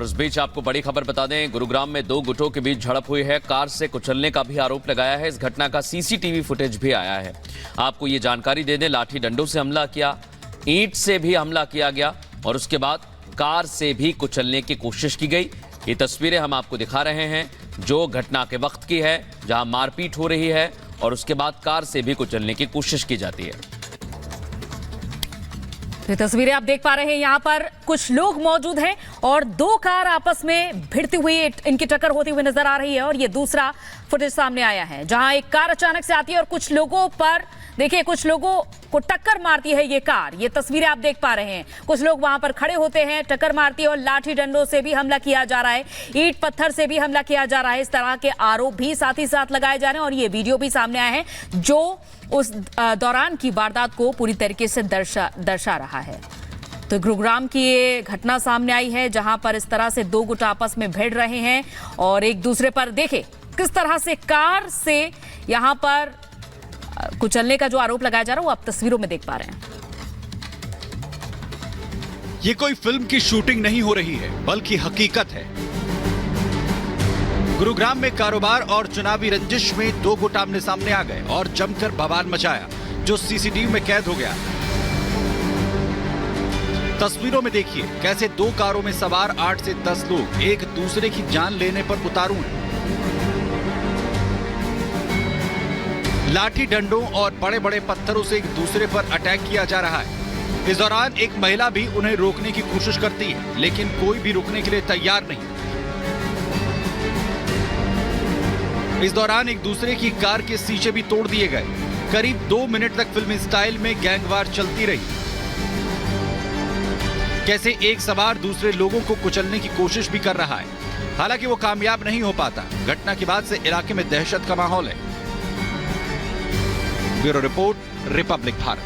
और उस बीच आपको बड़ी खबर बता दें, गुरुग्राम में दो गुटों के बीच झड़प हुई है। कार से कुचलने का भी आरोप लगाया है। इस घटना का सीसीटीवी फुटेज भी आया है। आपको ये जानकारी दे दें, लाठी डंडों से हमला किया, ईंट से भी हमला किया गया और उसके बाद कार से भी कुचलने की कोशिश की गई। ये तस्वीरें हम आपको दिखा रहे हैं जो घटना के वक्त की है, जहां मारपीट हो रही है और उसके बाद कार से भी कुचलने की कोशिश की जाती है। ये तस्वीरें आप देख पा रहे हैं, यहाँ पर कुछ लोग मौजूद हैं और दो कार आपस में भिड़ती हुई इनकी टक्कर होती हुई नजर आ रही है। और ये दूसरा फुटेज सामने आया है जहां एक कार अचानक से आती है और कुछ लोगों पर, देखिए, कुछ लोगों को टक्कर मारती है ये कार। ये तस्वीरें आप देख पा रहे हैं, कुछ लोग वहां पर खड़े होते हैं, टक्कर मारती है और लाठी डंडों से भी हमला किया जा रहा है, ईंट पत्थर से भी हमला किया जा रहा है। इस तरह के आरोप भी साथ ही साथ लगाए जा रहे हैं और ये वीडियो भी सामने आए हैं जो उस दौरान की वारदात को पूरी तरीके से दर्शा रहा है। तो गुरुग्राम की ये घटना सामने आई है जहां पर इस तरह से दो गुट आपस में भिड़ रहे हैं और एक दूसरे पर, देखें किस तरह से कार से यहां पर कुचलने का जो आरोप लगाया जा रहा है वो आप तस्वीरों में देख पा रहे हैं। ये कोई फिल्म की शूटिंग नहीं हो रही है बल्कि हकीकत है। गुरुग्राम में कारोबार और चुनावी रंजिश में दो गुट आमने सामने आ गए और जमकर बवाल मचाया जो सीसीटीवी में कैद हो गया। तस्वीरों में देखिए कैसे दो कारों में सवार 8 से 10 लोग एक दूसरे की जान लेने पर उतारू हैं। लाठी डंडों और बड़े बड़े पत्थरों से एक दूसरे पर अटैक किया जा रहा है। इस दौरान एक महिला भी उन्हें रोकने की कोशिश करती है लेकिन कोई भी रुकने के लिए तैयार नहीं। इस दौरान एक दूसरे की कार के शीशे भी तोड़ दिए गए। करीब 2 मिनट तक फिल्मी स्टाइल में गैंगवार चलती रही। कैसे एक सवार दूसरे लोगों को कुचलने की कोशिश भी कर रहा है, हालांकि वो कामयाब नहीं हो पाता। घटना के बाद से इलाके में दहशत का माहौल है। Bureau report, Republic Bharat.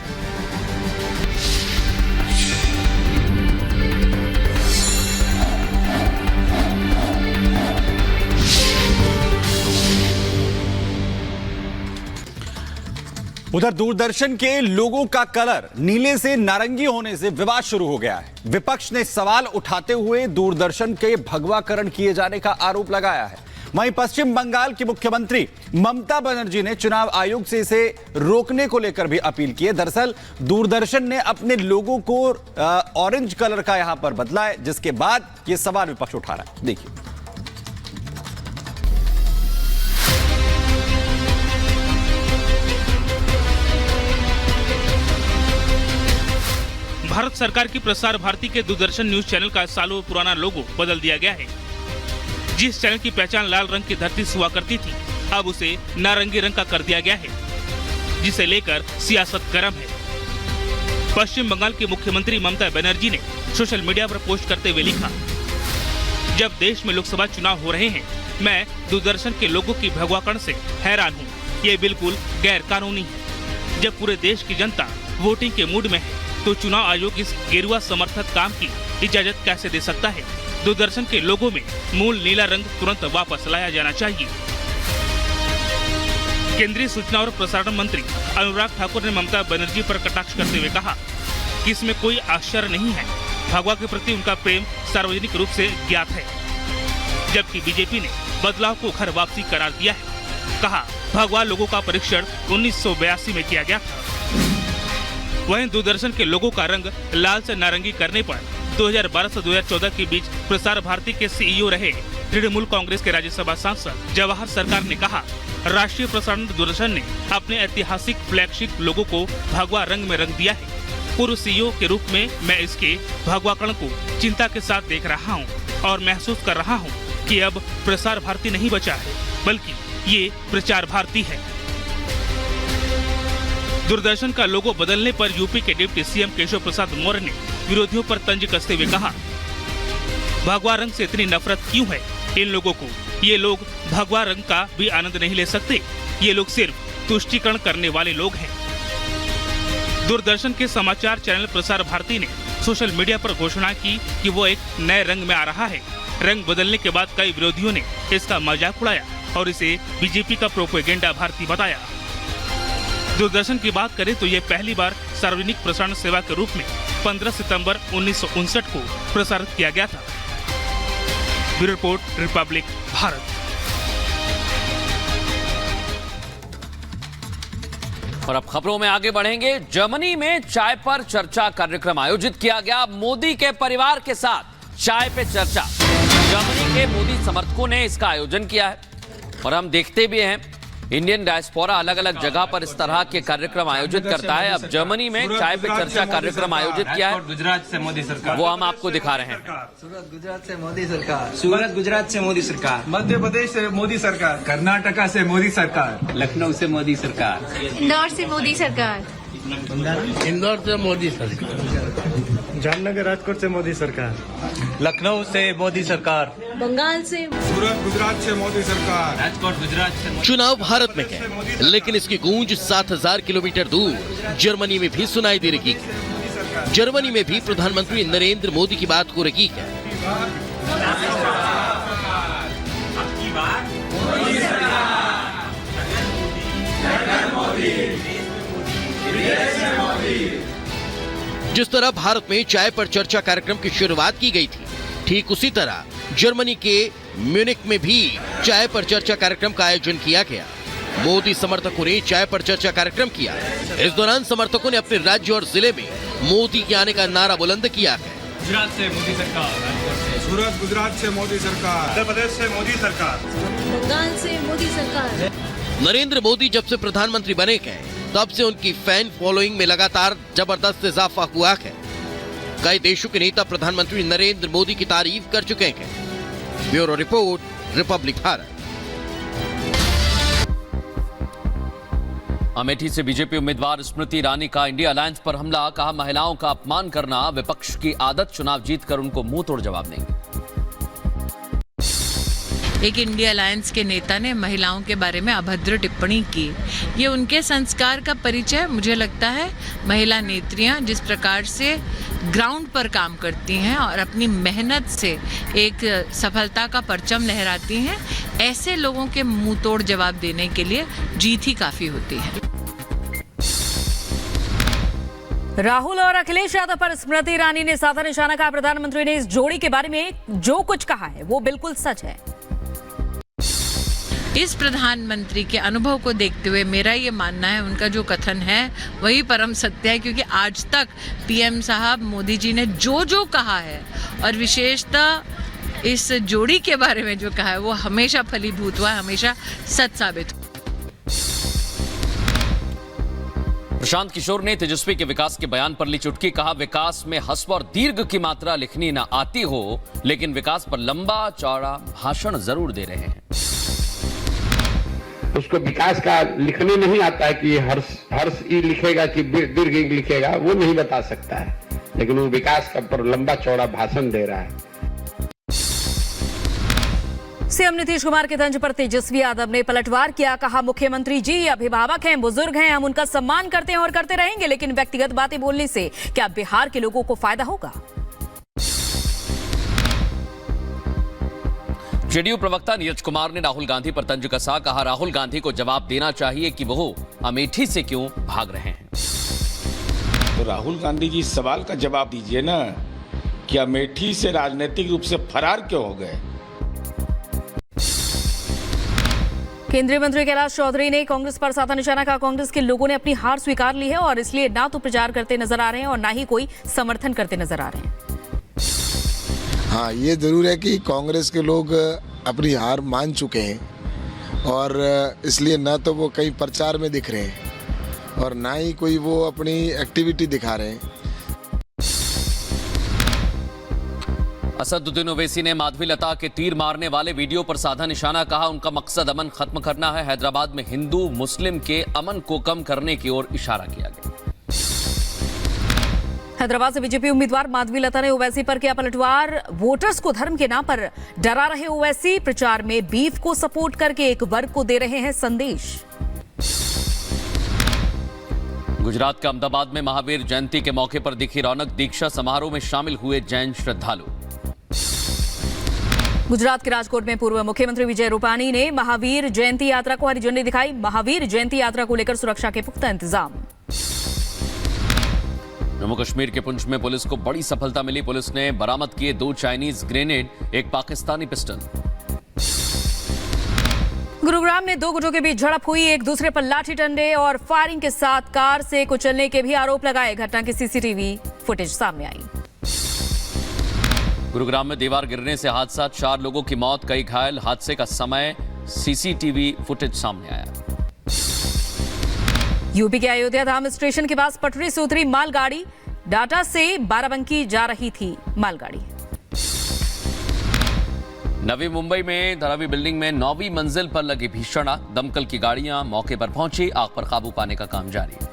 उधर दूरदर्शन के लोगों का कलर नीले से नारंगी होने से विवाद शुरू हो गया है। विपक्ष ने सवाल उठाते हुए दूरदर्शन के भगवाकरण किए जाने का आरोप लगाया है। वहीं पश्चिम बंगाल की मुख्यमंत्री ममता बनर्जी ने चुनाव आयोग से इसे रोकने को लेकर भी अपील की है। दरअसल दूरदर्शन ने अपने लोगों को ऑरेंज कलर का यहां पर बदला है, जिसके बाद यह सवाल विपक्ष उठा रहा है। देखिए, भारत सरकार की प्रसार भारती के दूरदर्शन न्यूज चैनल का सालों पुराना लोगो बदल दिया गया है। जिस चैनल की पहचान लाल रंग की धरती से हुआ करती थी, अब उसे नारंगी रंग का कर दिया गया है, जिसे लेकर सियासत गर्म है। पश्चिम बंगाल की मुख्यमंत्री ममता बनर्जी ने सोशल मीडिया पर पोस्ट करते हुए लिखा, जब देश में लोकसभा चुनाव हो रहे हैं, मैं दूरदर्शन के लोगों की भगवाकरण से हैरान हूँ। ये बिल्कुल गैर कानूनी है। जब पूरे देश की जनता वोटिंग के मूड में है तो चुनाव आयोग इस गेरुआ समर्थक काम की इजाजत कैसे दे सकता है। दूरदर्शन के लोगों में मूल नीला रंग तुरंत वापस लाया जाना चाहिए। केंद्रीय सूचना और प्रसारण मंत्री अनुराग ठाकुर ने ममता बनर्जी पर कटाक्ष करते हुए कहा कि इसमें कोई आश्चर्य नहीं है। भगवा के प्रति उनका प्रेम सार्वजनिक रूप से ज्ञात है, जबकि बीजेपी ने बदलाव को घर वापसी करार दिया है। कहा, भगवा लोगों का परीक्षण 1982 में किया गया था। वहीं दूरदर्शन के लोगों का रंग लाल से नारंगी करने पर 2012 से 2014 के बीच प्रसार भारती के सीईओ रहे तृणमूल कांग्रेस के राज्यसभा सांसद जवाहर सरकार ने कहा, राष्ट्रीय प्रसारण दूरदर्शन ने अपने ऐतिहासिक फ्लैगशिप लोगो को भगवा रंग में रंग दिया है। पूर्व सीईओ के रूप में मैं इसके भगवाकरण को चिंता के साथ देख रहा हूं और महसूस कर रहा हूं कि अब प्रसार भारती नहीं बचा है, बल्कि ये प्रचार भारती है। दूरदर्शन का लोगो बदलने पर यूपी के डिप्टी सीएम केशव प्रसाद मौर्य ने विरोधियों पर तंज कसते हुए कहा, भगवा रंग से इतनी नफरत क्यों है इन लोगों को। ये लोग भगवा रंग का भी आनंद नहीं ले सकते। ये लोग सिर्फ तुष्टीकरण करने वाले लोग हैं। दूरदर्शन के समाचार चैनल प्रसार भारती ने सोशल मीडिया पर घोषणा की कि वो एक नए रंग में आ रहा है। रंग बदलने के बाद कई विरोधियों ने इसका मजाक उड़ाया और इसे बीजेपी का प्रोपेगेंडा भारती बताया। दूरदर्शन की बात करें तो ये पहली बार सार्वजनिक प्रसारण सेवा के रूप में 15 सितंबर 1959 को प्रसारित किया गया था। Bureau report, Republic Bharat. और अब खबरों में आगे बढ़ेंगे। जर्मनी में चाय पर चर्चा कार्यक्रम आयोजित किया गया। मोदी के परिवार के साथ चाय पे चर्चा। जर्मनी के मोदी समर्थकों ने इसका आयोजन किया है और हम देखते भी हैं इंडियन डायस्पोरा अलग अलग जगह पर इस तरह के कार्यक्रम आयोजित करता है। अब जर्मनी में चाय पे चर्चा कार्यक्रम आयोजित किया है, गुजरात से मोदी सरकार, वो हम आपको दिखा रहे हैं। सूरत गुजरात से मोदी सरकार, सूरत गुजरात से मोदी सरकार, मध्य प्रदेश से मोदी सरकार, कर्नाटका से मोदी सरकार, लखनऊ से मोदी सरकार, इंदौर से मोदी सरकार, इंदौर से मोदी सरकार, जामनगर राजकोट से मोदी सरकार, लखनऊ से मोदी सरकार, बंगाल से, सूरत गुजरात से मोदी सरकार, राजकोट गुजरात से। चुनाव भारत में है, लेकिन इसकी गूंज 7000 किलोमीटर दूर जर्मनी में भी सुनाई दे रही है। जर्मनी में भी प्रधानमंत्री नरेंद्र मोदी की बात हो रही है। जिस तरह भारत में चाय पर चर्चा कार्यक्रम की शुरुआत की गई थी, ठीक उसी तरह जर्मनी के म्यूनिख में भी चाय पर चर्चा कार्यक्रम का आयोजन किया गया। मोदी समर्थकों ने चाय पर चर्चा कार्यक्रम किया। इस दौरान समर्थकों ने अपने राज्य और जिले में मोदी के आने का नारा बुलंद किया है। गुजरात से मोदी सरकार, सूरत गुजरात से मोदी सरकार, मध्य प्रदेश से मोदी सरकार, बंगाल से मोदी सरकार। नरेंद्र मोदी जब से प्रधानमंत्री बने हैं, तब से उनकी फैन फॉलोइंग में लगातार जबरदस्त इजाफा हुआ है। कई देशों के नेता प्रधानमंत्री नरेंद्र मोदी की तारीफ कर चुके हैं। Bureau report, Republic Bharat. Amethi से बीजेपी उम्मीदवार स्मृति ईरानी का इंडिया अलायंस पर हमला। कहा महिलाओं का अपमान करना विपक्ष की आदत, चुनाव जीतकर उनको मुंह तोड़ जवाब देंगे। एक इंडिया अलायंस के नेता ने महिलाओं के बारे में अभद्र टिप्पणी की। ये उनके संस्कार का परिचय। मुझे लगता है महिला नेत्रियां जिस प्रकार से ग्राउंड पर काम करती हैं और अपनी मेहनत से एक सफलता का परचम लहराती हैं, ऐसे लोगों के मुंह तोड़ जवाब देने के लिए जीत ही काफी होती है। राहुल और अखिलेश यादव पर स्मृति ईरानी ने साधा निशाना। कहा प्रधानमंत्री ने इस जोड़ी के बारे में जो कुछ कहा है वो बिल्कुल सच है। इस प्रधानमंत्री के अनुभव को देखते हुए मेरा ये मानना है उनका जो कथन है वही परम सत्य है, क्योंकि आज तक पीएम साहब मोदी जी ने जो कहा है और विशेषतः इस जोड़ी के बारे में जो कहा है वो हमेशा फलीभूत हुआ है, हमेशा सच साबित हुआ। प्रशांत किशोर ने तेजस्वी के विकास के बयान पर ली चुटकी। कहा विकास में हस्व और दीर्घ की मात्रा लिखनी ना आती हो, लेकिन विकास पर लंबा चौड़ा भाषण जरूर दे रहे हैं। उसको विकास का लिखने नहीं आता है कि ये हर्ष ई लिखेगा कि दीर्घ ई लिखेगा, वो नहीं बता सकता है, लेकिन वो विकास का पर लंबा चौड़ा भाषण दे रहा है। सीएम नीतीश कुमार के तंज पर तेजस्वी यादव ने पलटवार किया। कहा मुख्यमंत्री जी अभिभावक हैं, बुजुर्ग हैं, हम उनका सम्मान करते हैं और करते रहेंगे, लेकिन व्यक्तिगत बातें बोलने से क्या बिहार के लोगों को फायदा होगा? जेडीयू प्रवक्ता नीरज कुमार ने राहुल गांधी पर तंज कसा। कहा राहुल गांधी को जवाब देना चाहिए कि वो अमेठी से क्यों भाग रहे हैं। तो राहुल गांधी जी सवाल का जवाब दीजिए ना कि अमेठी से राजनीतिक रूप से फरार क्यों हो गए। केंद्रीय मंत्री कैलाश चौधरी ने कांग्रेस पर साधा निशाना। कहा कांग्रेस के लोगों ने अपनी हार स्वीकार ली है और इसलिए ना तो प्रचार करते नजर आ रहे हैं और ना ही कोई समर्थन करते नजर आ रहे हैं। हाँ, ये जरूर है कि कांग्रेस के लोग अपनी हार मान चुके हैं और इसलिए ना तो वो कहीं प्रचार में दिख रहे हैं और ना ही कोई वो अपनी एक्टिविटी दिखा रहे हैं। असदुद्दीन ओवैसी ने माधवी लता के तीर मारने वाले वीडियो पर साधा निशाना। कहा उनका मकसद अमन खत्म करना है। हैदराबाद में हिंदू मुस्लिम के अमन को कम करने की ओर इशारा किया गया। हैदराबाद से बीजेपी उम्मीदवार माधवी लता ने ओवैसी पर किया पलटवार। वोटर्स को धर्म के नाम पर डरा रहे ओवैसी, प्रचार में बीफ को सपोर्ट करके एक वर्ग को दे रहे हैं संदेश। गुजरात के अहमदाबाद में महावीर जयंती के मौके पर दिखी रौनक। दीक्षा समारोह में शामिल हुए जैन श्रद्धालु। गुजरात के राजकोट में पूर्व मुख्यमंत्री विजय रूपाणी ने महावीर जयंती यात्रा को हरी झंडी दिखाई। महावीर जयंती यात्रा को लेकर सुरक्षा के पुख्ता इंतजाम। जम्मू कश्मीर के पुंछ में पुलिस को बड़ी सफलता मिली। पुलिस ने बरामद किए 2 चाइनीज ग्रेनेड, एक पाकिस्तानी पिस्टल। गुरुग्राम में 2 गुटों के बीच झड़प हुई। एक दूसरे पर लाठी डंडे और फायरिंग के साथ कार से कुचलने के भी आरोप लगाए। घटना की सीसीटीवी फुटेज सामने आई। गुरुग्राम में दीवार गिरने से हादसा, 4 लोगों की मौत, कई घायल। हादसे का समय सीसीटीवी फुटेज सामने आया। यूपी के अयोध्या धाम स्टेशन के पास पटरी से उतरी मालगाड़ी। डाटा से बाराबंकी जा रही थी मालगाड़ी। नवी मुंबई में धरावी बिल्डिंग में 9वीं मंजिल पर लगी भीषण आग। दमकल की गाड़ियां मौके पर पहुंची, आग पर काबू पाने का काम जारी है।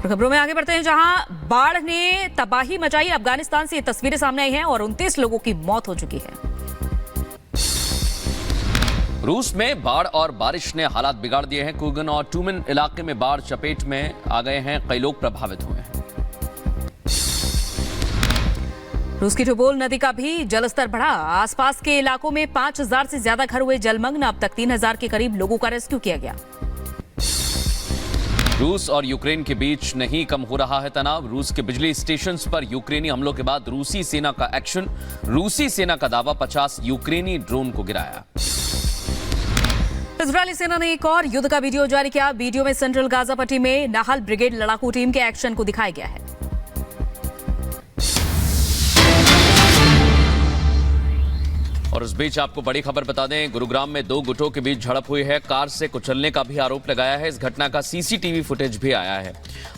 खबरों में आगे बढ़ते हैं, जहां बाढ़ ने तबाही मचाई। अफगानिस्तान से ये तस्वीरें सामने आई हैं और 29 लोगों की मौत हो चुकी है। रूस में बाढ़ और बारिश ने हालात बिगाड़ दिए हैं। कुगन और टूमिन इलाके में बाढ़ चपेट में आ गए हैं, कई लोग प्रभावित हुए हैं। रूस की टोबोल नदी का भी जलस्तर बढ़ा। आसपास के इलाकों में 5000 से ज्यादा घर हुए जलमग्न। अब तक 3000 के करीब लोगों का रेस्क्यू किया गया। रूस और यूक्रेन के बीच नहीं कम हो रहा है तनाव। रूस के बिजली स्टेशंस पर यूक्रेनी हमलों के बाद रूसी सेना का एक्शन। रूसी सेना का दावा, 50 यूक्रेनी ड्रोन को गिराया। इजरायली सेना ने एक और युद्ध का वीडियो जारी किया। वीडियो में सेंट्रल गाजा पट्टी में नाहल ब्रिगेड लड़ाकू टीम के एक्शन को दिखाया गया है। और इस बीच आपको बड़ी खबर बता दें, गुरुग्राम में 2 गुटों के बीच झड़प हुई है। कार से कुचलने का भी आरोप लगाया है। इस घटना का सीसीटीवी फुटेज भी आया है।